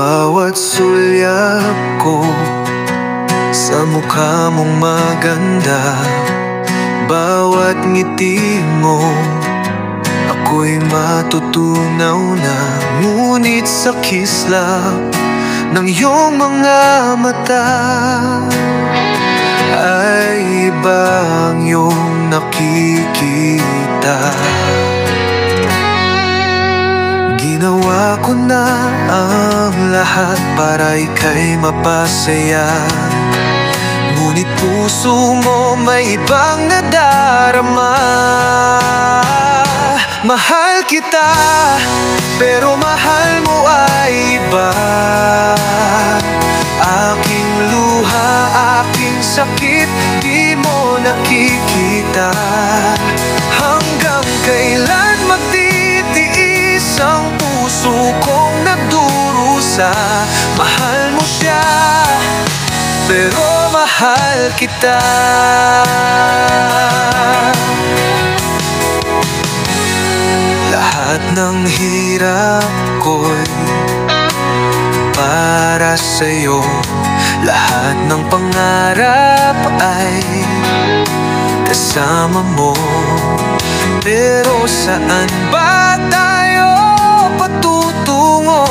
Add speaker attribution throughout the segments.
Speaker 1: bawat sulyap ko sa mukha mong maganda, bawat ngiti mo ako'y matutunaw na. Ngunit sa kislap ng iyong mga mata ay ibang iyong nakikita. Ginawa ko na ang lahat para ika'y mapasaya, ngunit puso mo may ibang nadarama. Mahal kita, pero mahal mo ay iba. Aking luha, aking sakit, di mo nakikita. Hanggang kailan magtitiis ang puso kong nagdurusa? Mahal mo siya, pero mahal kita. Lahat ng hirap ko'y para sa'yo, lahat ng pangarap ay kasama mo. Pero saan ba tayo patutungo?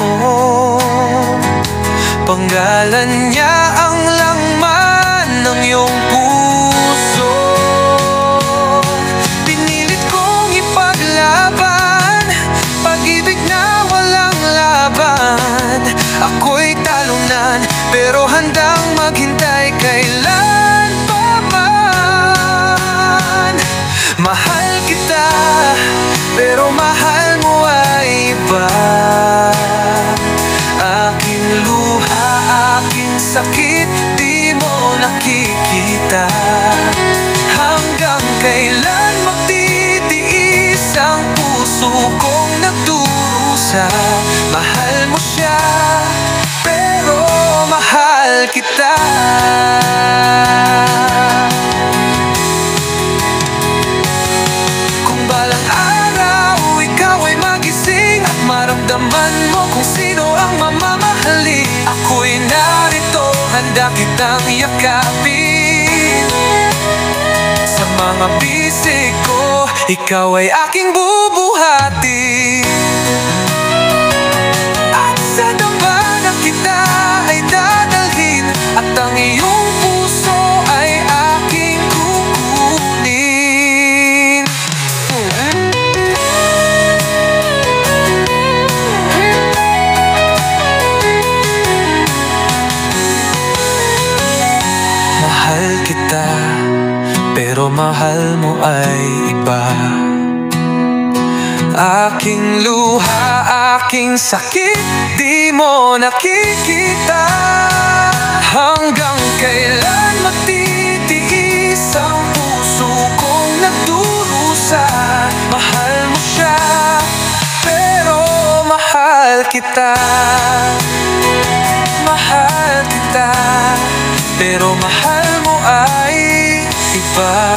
Speaker 1: Panggalan niya ang laman ng iyong puso. Pinilit kong ipaglaban pag-ibig na walang laban. Ako'y talunan, pero handang maghintay kailan pa man. Mahal kita, pero mahal mo ay iba. Aking luha, aking sakit, di mo nakikita. Hanggang kailan magtitiis ang puso kong nagdurusa? Mahal mo siya, pero mahal kita. Kung balang araw ikaw ay magising at maramdaman mo kung sino ang mamamahalin, ako'y narito, handa kitang yakapin. Sa mga bisig ko, ikaw ay aking bubuhatin. At sa dambana kita ay dadalhin, at ang iyong puso ay aking kukunin. Mahal kita, pero mahal mo ay iba. Aking luha, aking sakit, di mo nakikita. Hanggang kailan magtitiis ang puso kong nagdurusa? Mahal mo siya, pero mahal kita. Mahal kita, pero mahal mo ay iba.